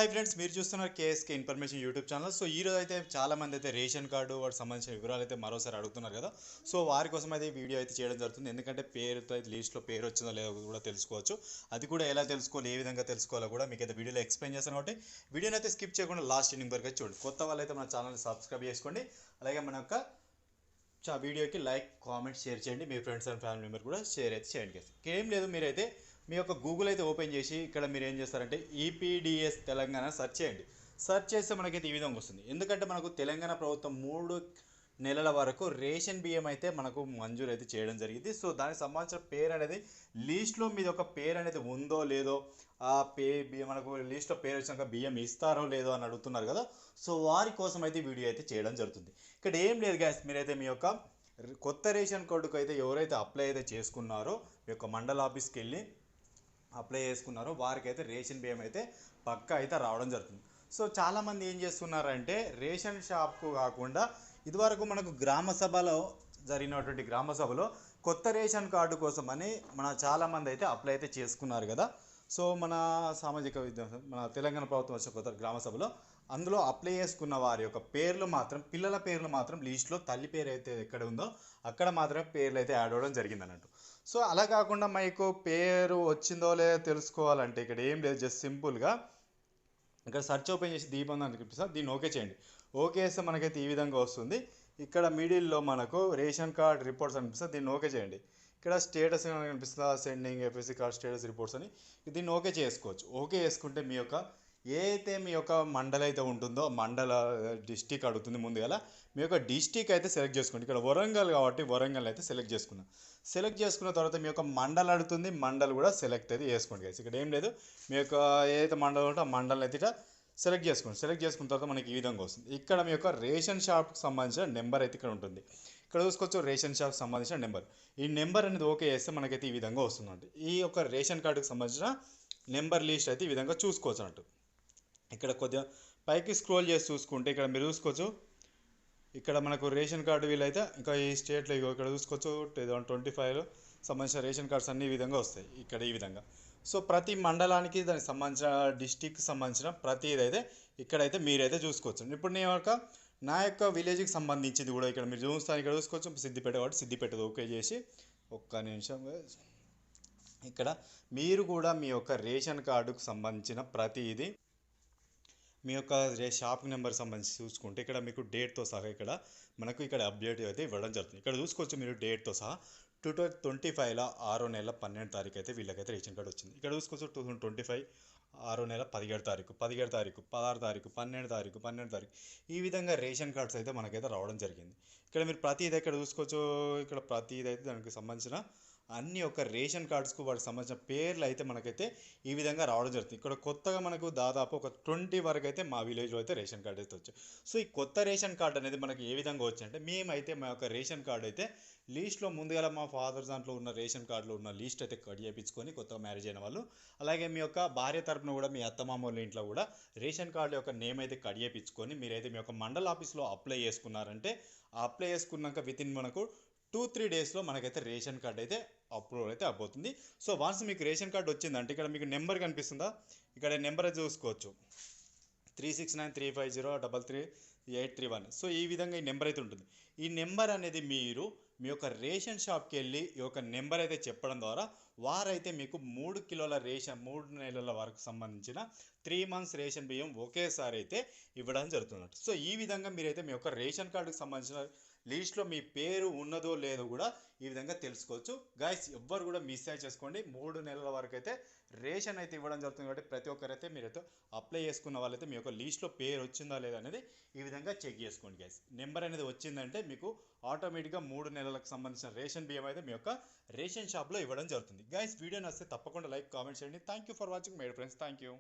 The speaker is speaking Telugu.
హాయ్ ఫ్రెండ్స్, మీరు చూస్తున్నారు KSK information YouTube channel. So ఈ రోజు అయితే చాలా మంది అయితే రేషన్ కార్డు వాటికి సంబంధించిన వివరాలు అయితే మరోసారి అడుగుతున్నారు కదా. సో వారి కోసం అయితే ఈ వీడియో అయితే చేయడం జరుగుతుంది. ఎందుకంటే పేరుతో అయితే లిస్ట్లో పేరు వచ్చిందో లేదో కూడా తెలుసుకోవచ్చు. అది కూడా ఎలా తెలుసుకోవాలి, ఏ విధంగా తెలుసుకోవాలో కూడా మీకు అయితే వీడియోలో ఎక్స్ప్లెయిన్ చేస్తాను. కాబట్టి వీడియోని అయితే స్కిప్ చేయకుండా లాస్ట్ ఎండింగ్ వరకు అయితే చూడండి. కొత్త వాళ్ళు అయితే మన ఛానల్ని సబ్స్క్రైబ్ చేసుకోండి. అలాగే మన యొక్క వీడియోకి లైక్, కామెంట్, షేర్ చేయండి. మీ ఫ్రెండ్స్ అండ్ ఫ్యామిలీ మెంబర్ కూడా షేర్ అయితే చేయండి. ఏం లేదు, మీరైతే మీ యొక్క గూగుల్ అయితే ఓపెన్ చేసి ఇక్కడ మీరు ఏం చేస్తారంటే ఈపీడిఎస్ తెలంగాణ సెర్చ్ చేయండి. సెర్చ్ చేస్తే మనకైతే ఈ విధంగా వస్తుంది. ఎందుకంటే మనకు తెలంగాణ ప్రభుత్వం 3 నెలల వరకు రేషన్ బియ్యం అయితే మనకు మంజూరు అయితే చేయడం జరిగింది. సో దానికి సంబంధించిన పేరు అనేది లీస్ట్లో మీద ఒక పేరు అనేది ఉందో లేదో, ఆ మనకు లీస్ట్లో పేరు వచ్చినాక బియ్యం ఇస్తారో లేదో అని అడుగుతున్నారు కదా. సో వారి కోసం అయితే వీడియో అయితే చేయడం జరుగుతుంది. ఇక్కడ ఏం లేదు గ్యాస్, మీరైతే మీ యొక్క కొత్త రేషన్ కార్డుకు అయితే ఎవరైతే అప్లై అయితే చేసుకున్నారో మీ యొక్క మండల ఆఫీస్కి వెళ్ళి అప్లై చేసుకున్నారో వారికి అయితే రేషన్ బియ్యం అయితే పక్కా అయితే రావడం జరుగుతుంది. సో చాలామంది ఏం చేస్తున్నారంటే రేషన్ షాప్కు కాకుండా ఇదివరకు మనకు గ్రామ సభలో జరిగినటువంటి గ్రామ సభలో కొత్త రేషన్ కార్డు కోసం అని చాలామంది అయితే అప్లై అయితే చేసుకున్నారు కదా. సో మన సామాజిక మన తెలంగాణ ప్రభుత్వం వచ్చే కొత్త గ్రామ సభలో అందులో అప్లై చేసుకున్న వారి యొక్క పేర్లు మాత్రం, పిల్లల పేర్లు మాత్రం లిస్ట్లో తల్లి పేరు అయితే ఎక్కడ ఉందో అక్కడ మాత్రమే పేర్లు అయితే యాడ్ అవ్వడం జరిగింది అన్నట్టు. సో అలా కాకుండా మీకు పేరు వచ్చిందో లేదో తెలుసుకోవాలంటే ఇక్కడ ఏం లేదు, జస్ట్ సింపుల్గా ఇక్కడ సర్చ్ ఓపెన్ చేసి దీపం అని కనిపిస్తుంది, దీన్ని ఓకే చేయండి. ఓకే చేస్తే మనకైతే ఈ విధంగా వస్తుంది. ఇక్కడ మిడిల్లో మనకు రేషన్ కార్డ్ రిపోర్ట్స్ అనిపిస్తుంది, దీన్ని ఓకే చేయండి. ఇక్కడ స్టేటస్ కనిపిస్తుందా, sending FSC card status reports అని, దీన్ని ఓకే చేసుకోవచ్చు. ఓకే చేసుకుంటే మీ యొక్క ఏదైతే మీ యొక్క మండలం అయితే ఉంటుందో మండల డిస్టిక్ అడుగుతుంది. ముందుగా మీ యొక్క డిస్టిక్ అయితే సెలెక్ట్ చేసుకోండి. ఇక్కడ వరంగల్ కాబట్టి వరంగల్ అయితే సెలెక్ట్ చేసుకున్నాం. సెలెక్ట్ చేసుకున్న తర్వాత మీ యొక్క మండలం అడుగుతుంది, మండల్ కూడా సెలెక్ట్ అయితే చేసుకోండి గైస్. ఇక్కడ ఏం లేదు, మీ యొక్క ఏదైతే మండలం ఉంటే ఆ మండలం అయితే ఇట్లా సెలెక్ట్ చేసుకోండి. సెలెక్ట్ చేసుకున్న తర్వాత మనకి ఈ విధంగా వస్తుంది. ఇక్కడ మీ యొక్క రేషన్ షాప్కి సంబంధించిన నెంబర్ అయితే ఇక్కడ ఉంటుంది. ఇక్కడ చూసుకోవచ్చు రేషన్ షాప్కి సంబంధించిన నెంబర్. ఈ నెంబర్ అనేది ఓకే చేస్తే మనకైతే ఈ విధంగా వస్తుందండి. ఈ యొక్క రేషన్ కార్డుకి సంబంధించిన నెంబర్ లిస్ట్ అయితే ఈ విధంగా చూసుకోవచ్చు అన్నట్టు. ఇక్కడ కొద్దిగా పైకి స్క్రోల్ చేసి చూసుకుంటే ఇక్కడ మీరు చూసుకోవచ్చు, ఇక్కడ మనకు రేషన్ కార్డు వీళ్ళైతే ఇంకా ఈ స్టేట్లో ఇక్కడ చూసుకోవచ్చు 2025లో సంబంధించిన రేషన్ కార్డ్స్ అన్ని ఈ విధంగా వస్తాయి ఇక్కడ ఈ విధంగా. సో ప్రతి మండలానికి దానికి సంబంధించిన డిస్టిక్కి సంబంధించిన ప్రతి ఇదైతే ఇక్కడైతే మీరైతే చూసుకోవచ్చు. ఇప్పుడు నేను నా యొక్క విలేజ్కి సంబంధించింది కూడా ఇక్కడ మీరు చూస్తాను. ఇక్కడ చూసుకోవచ్చు సిద్దిపేట కాబట్టి సిద్దిపేట ఓకే చేసి ఒక్క నిమిషం. ఇక్కడ మీరు కూడా మీ యొక్క రేషన్ కార్డుకు సంబంధించిన ప్రతి ఇది మీ యొక్క షాప్ నెంబర్ సంబంధించి చూసుకుంటే ఇక్కడ మీకు డేట్తో సహా ఇక్కడ మనకు ఇక్కడ అప్డేట్ అయితే ఇవ్వడం జరుగుతుంది. ఇక్కడ చూసుకోవచ్చు మీరు డేట్తో సహా 2025లో 6వ నెల 12వ తారీఖు అయితే వీళ్ళకైతే రేషన్ కార్డు వచ్చింది. ఇక్కడ చూసుకోవచ్చు 2025 6వ నెల 17వ తారీఖు 16వ తారీఖు 16వ తారీఖు 12వ తారీఖు 12వ తారీఖు ఈ విధంగా రేషన్ కార్డ్స్ అయితే మనకైతే రావడం జరిగింది. ఇక్కడ మీరు ప్రతి ఇది ఇక్కడ చూసుకోవచ్చు. ఇక్కడ ప్రతి ఇది అయితే దానికి సంబంధించిన అన్ని ఒక రేషన్ కార్డ్స్కు వాటికి సంబంధించిన పేర్లు అయితే మనకైతే ఈ విధంగా రావడం జరుగుతుంది. ఇక్కడ కొత్తగా మనకు దాదాపు ఒక 20 వరకు అయితే మా విలేజ్లో అయితే రేషన్ కార్డు అయితే వచ్చాయి. సో ఈ కొత్త రేషన్ కార్డు అనేది మనకి ఏ విధంగా వచ్చిందంటే మేమైతే మా యొక్క రేషన్ కార్డు అయితే లీస్ట్లో ముందుగా మా ఫాదర్ దాంట్లో ఉన్న రేషన్ కార్డులో ఉన్న లీస్ట్ అయితే కట్ చేయించుకొని కొత్తగా మ్యారేజ్ అయిన వాళ్ళు, అలాగే మీ యొక్క భార్య తరపున కూడా మీ అత్తమామూల ఇంట్లో కూడా రేషన్ కార్డు యొక్క నేమ్ అయితే కట్ చేయించుకొని మీరైతే మీ యొక్క మండల ఆఫీస్లో అప్లై చేసుకున్నారంటే ఆ అప్లై చేసుకున్నాక వితిన్ మనకు 2-3 డేస్లో మనకైతే రేషన్ కార్డ్ అయితే అప్రూవల్ అయితే అయిపోతుంది. సో వన్స్ మీకు రేషన్ కార్డు వచ్చిందంటే ఇక్కడ మీకు నెంబర్ కనిపిస్తుందా, ఇక్కడ నెంబర్ అయితే చూసుకోవచ్చు 369350333831. సో ఈ విధంగా ఈ నెంబర్ అయితే ఉంటుంది. ఈ నెంబర్ అనేది మీరు మీ యొక్క రేషన్ షాప్కి వెళ్ళి ఈ యొక్క నెంబర్ అయితే చెప్పడం ద్వారా వారైతే మీకు 3 కిలోల రేషన్ 3 నెలల వరకు సంబంధించిన 3 మంత్స్ రేషన్ బియ్యం ఒకేసారి అయితే ఇవ్వడం జరుగుతున్నట్టు. సో ఈ విధంగా మీరైతే మీ యొక్క రేషన్ కార్డుకి సంబంధించిన లిస్ట్లో మీ పేరు ఉన్నదో లేదో కూడా ఈ విధంగా తెలుసుకోవచ్చు. గైస్ ఎవ్వరు కూడా మిస్ అయి చేసుకోండి. 3 నెలల వరకు అయితే రేషన్ అయితే ఇవ్వడం జరుగుతుంది. కాబట్టి ప్రతి ఒక్కరైతే మీరైతే అప్లై చేసుకున్న వాళ్ళైతే మీ యొక్క లిస్ట్లో పేరు వచ్చిందా లేదా అనేది ఈ విధంగా చెక్ చేసుకోండి గైస్. నెంబర్ అనేది వచ్చిందంటే మీకు ఆటోమేటిక్గా 3 నెలలకు సంబంధించిన రేషన్ బియ్యం అయితే మీ యొక్క రేషన్ షాప్లో ఇవ్వడం జరుగుతుంది. గైస్ వీడియో నచ్చితే తప్పకుండా లైక్, కామెంట్ చేయండి. Thank you for watching my friends. Thank you.